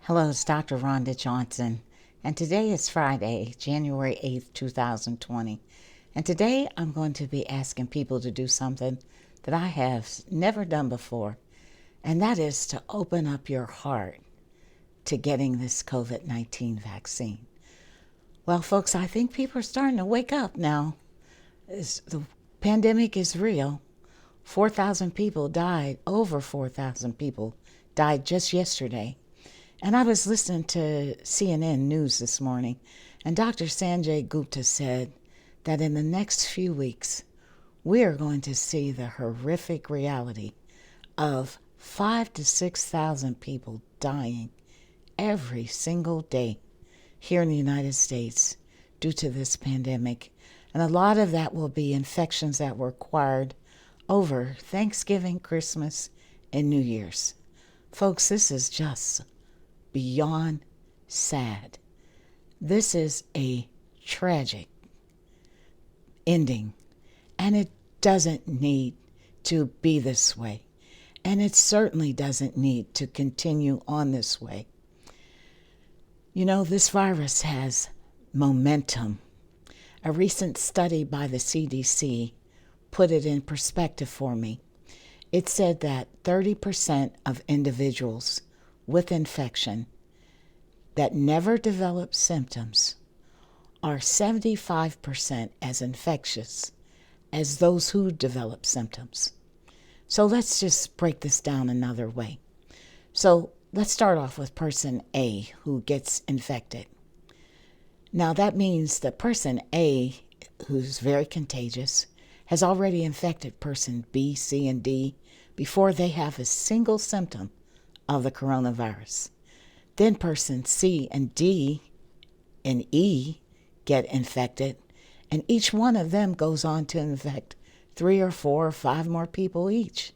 Hello, it's Dr. Rhonda Johnson, and today is Friday, January 8th, 2020. And today I'm going to be asking people to do something that I have never done before, and that is to open up your heart to getting this COVID-19 vaccine. Well, folks, I think people are starting to wake up now. The pandemic is real. 4,000 people died, over 4,000 people died just yesterday. And I was listening to CNN News this morning, and Dr. Sanjay Gupta said that in the next few weeks, we are going to see the horrific reality of 5,000 to 6,000 people dying every single day here in the United States due to this pandemic. And a lot of that will be infections that were acquired over Thanksgiving, Christmas, and New Year's. Folks, this is just beyond sad. This is a tragic ending, and it doesn't need to be this way, and it certainly doesn't need to continue on this way. You know, this virus has momentum. A recent study by the CDC put it in perspective for me. It said that 30% of individuals with infection that never develop symptoms are 75% as infectious as those who develop symptoms. So let's just break this down another way. So let's start off with person A who gets infected. Now that means that person A, who's very contagious, has already infected person B, C, and D before they have a single symptom of the coronavirus. Then person C and D and E get infected, and each one of them goes on to infect 3 or 4 or 5 more people each.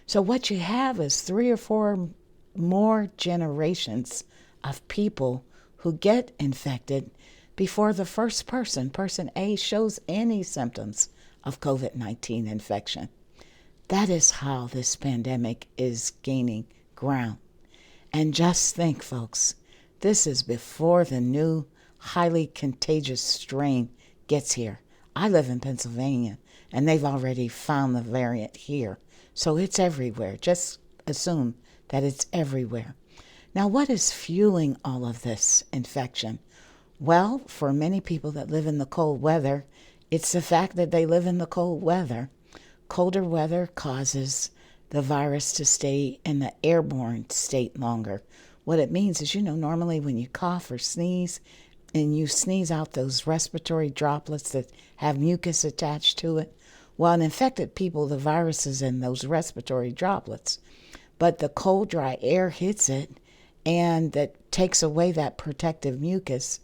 So what you have is 3 or 4 more generations of people who get infected before the first person A, shows any symptoms of COVID-19 infection. That is how this pandemic is gaining ground. And just think, folks, this is before the new highly contagious strain gets here. I live in Pennsylvania, and they've already found the variant here. So it's everywhere. Just assume that it's everywhere. Now, what is fueling all of this infection? Well, for many people that live in the cold weather, it's the fact that they live in the cold weather. Colder weather causes the virus to stay in the airborne state longer. What it means is, normally when you cough or sneeze, and you sneeze out those respiratory droplets that have mucus attached to it, well, in infected people, the virus is in those respiratory droplets. But the cold, dry air hits it, and that takes away that protective mucus,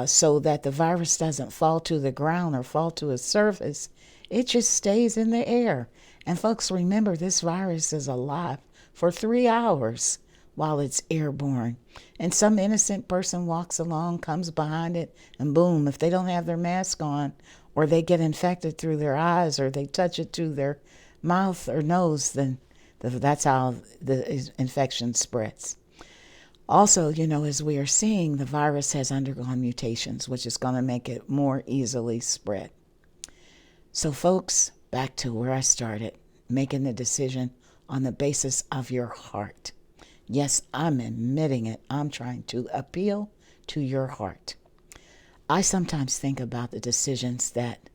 so that the virus doesn't fall to the ground or fall to a surface. It just stays in the air. And folks, remember, this virus is alive for 3 hours while it's airborne. And some innocent person walks along, comes behind it, and boom, if they don't have their mask on, or they get infected through their eyes, or they touch it through their mouth or nose, then that's how the infection spreads. Also, as we are seeing, the virus has undergone mutations, which is going to make it more easily spread. So, folks, back to where I started, making the decision on the basis of your heart. Yes, I'm admitting it. I'm trying to appeal to your heart. I sometimes think about the decisions that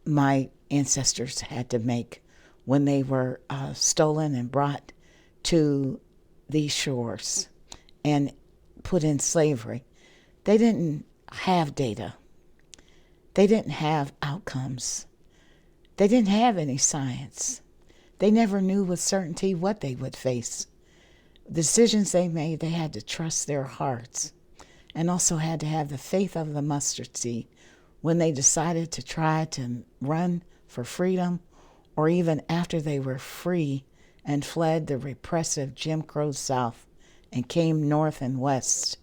my ancestors had to make when they were stolen and brought to these shores and put in slavery. They didn't have data. They didn't have outcomes. They didn't have any science. They never knew with certainty what they would face. The decisions they made, they had to trust their hearts, and also had to have the faith of the mustard seed when they decided to try to run for freedom, or even after they were free and fled the repressive Jim Crow South and came north and west.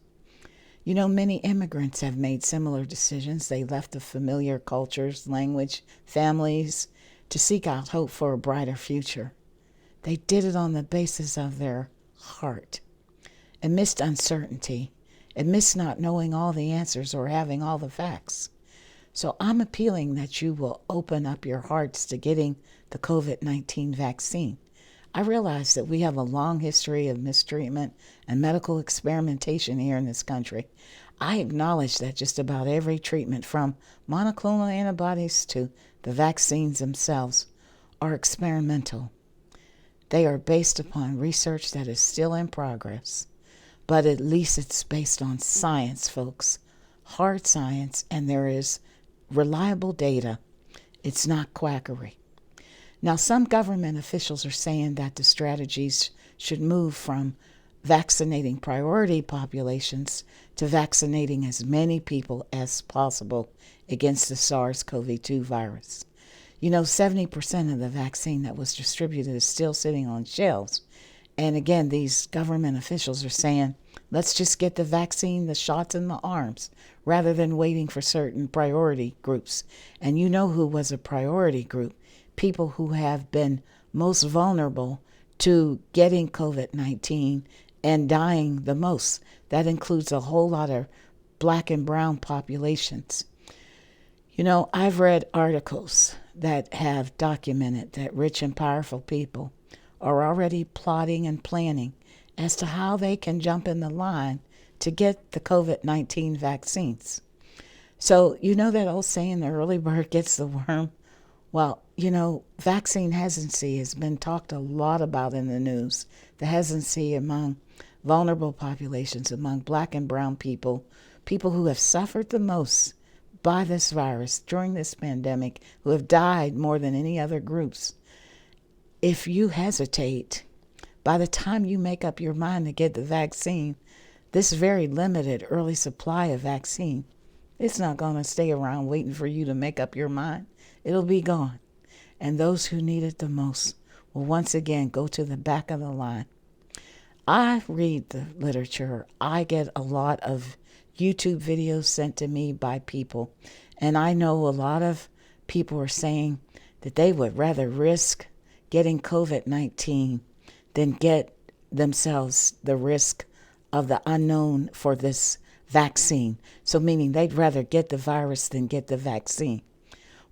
Many immigrants have made similar decisions. They left the familiar cultures, language, families to seek out hope for a brighter future. They did it on the basis of their heart. amidst uncertainty, amidst not knowing all the answers or having all the facts. So I'm appealing that you will open up your hearts to getting the COVID-19 vaccine. I realize that we have a long history of mistreatment and medical experimentation here in this country. I acknowledge that just about every treatment, from monoclonal antibodies to the vaccines themselves, are experimental. They are based upon research that is still in progress, but at least it's based on science, folks. Hard science, and there is reliable data. It's not quackery. Now, some government officials are saying that the strategies should move from vaccinating priority populations to vaccinating as many people as possible against the SARS-CoV-2 virus. 70% of the vaccine that was distributed is still sitting on shelves. And again, these government officials are saying, let's just get the vaccine, the shots in the arms, rather than waiting for certain priority groups. And you know who was a priority group? People who have been most vulnerable to getting COVID-19 and dying the most. That includes a whole lot of black and brown populations. I've read articles that have documented that rich and powerful people are already plotting and planning as to how they can jump in the line to get the COVID-19 vaccines. So, that old saying, the early bird gets the worm? Well, vaccine hesitancy has been talked a lot about in the news. The hesitancy among vulnerable populations, among black and brown people, people who have suffered the most by this virus during this pandemic, who have died more than any other groups. If you hesitate, by the time you make up your mind to get the vaccine, this very limited early supply of vaccine, it's not going to stay around waiting for you to make up your mind. It'll be gone. And those who need it the most will once again go to the back of the line. I read the literature. I get a lot of YouTube videos sent to me by people. And I know a lot of people are saying that they would rather risk getting COVID-19 than get themselves the risk of the unknown for this vaccine. So meaning they'd rather get the virus than get the vaccine.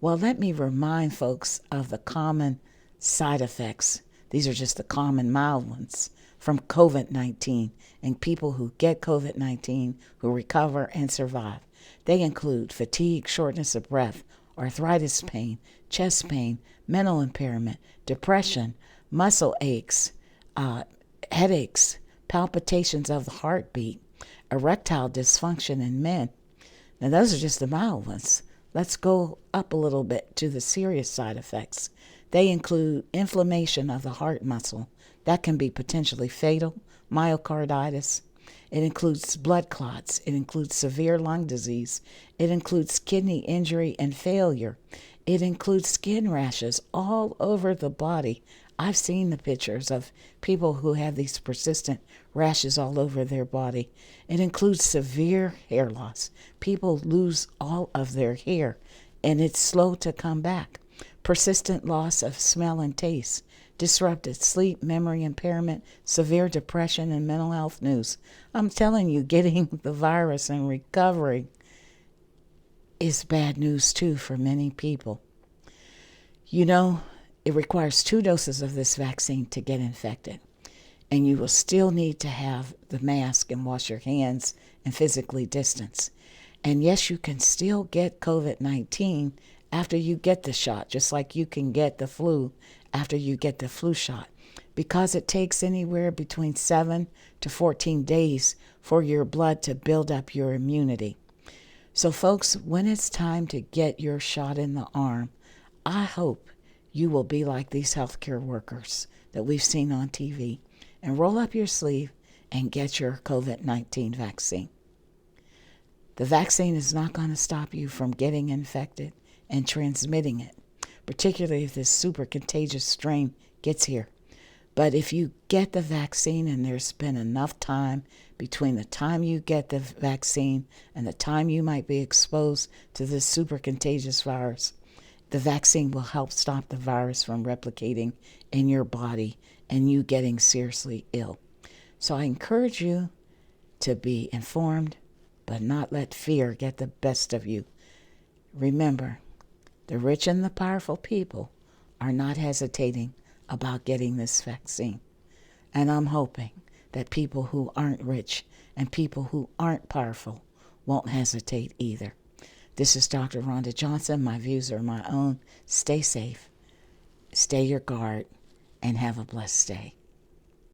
Well, let me remind folks of the common side effects. These are just the common mild ones from COVID-19 and people who get COVID-19 who recover and survive. They include fatigue, shortness of breath, arthritis pain, chest pain, mental impairment, depression, muscle aches, headaches, palpitations of the heartbeat, erectile dysfunction in men. Now, those are just the mild ones. Let's go up a little bit to the serious side effects. They include inflammation of the heart muscle. That can be potentially fatal, myocarditis. It includes blood clots. It includes severe lung disease. It includes kidney injury and failure. It includes skin rashes all over the body. I've seen the pictures of people who have these persistent rashes all over their body. It includes severe hair loss. People lose all of their hair, and it's slow to come back. Persistent loss of smell and taste, disrupted sleep, memory impairment, severe depression, and mental health news. I'm telling you, getting the virus and recovering is bad news too for many people. It requires 2 doses of this vaccine to get infected. And you will still need to have the mask and wash your hands and physically distance. And yes, you can still get COVID-19 after you get the shot, just like you can get the flu after you get the flu shot, because it takes anywhere between 7 to 14 days for your blood to build up your immunity. So folks, when it's time to get your shot in the arm, I hope you will be like these healthcare workers that we've seen on TV and roll up your sleeve and get your COVID-19 vaccine. The vaccine is not going to stop you from getting infected and transmitting it, particularly if this super contagious strain gets here. But if you get the vaccine and there's been enough time between the time you get the vaccine and the time you might be exposed to this super contagious virus, the vaccine will help stop the virus from replicating in your body and you getting seriously ill. So I encourage you to be informed, but not let fear get the best of you. Remember, the rich and the powerful people are not hesitating about getting this vaccine. And I'm hoping that people who aren't rich and people who aren't powerful won't hesitate either. This is Dr. Rhonda Johnson. My views are my own. Stay safe, stay your guard, and have a blessed day.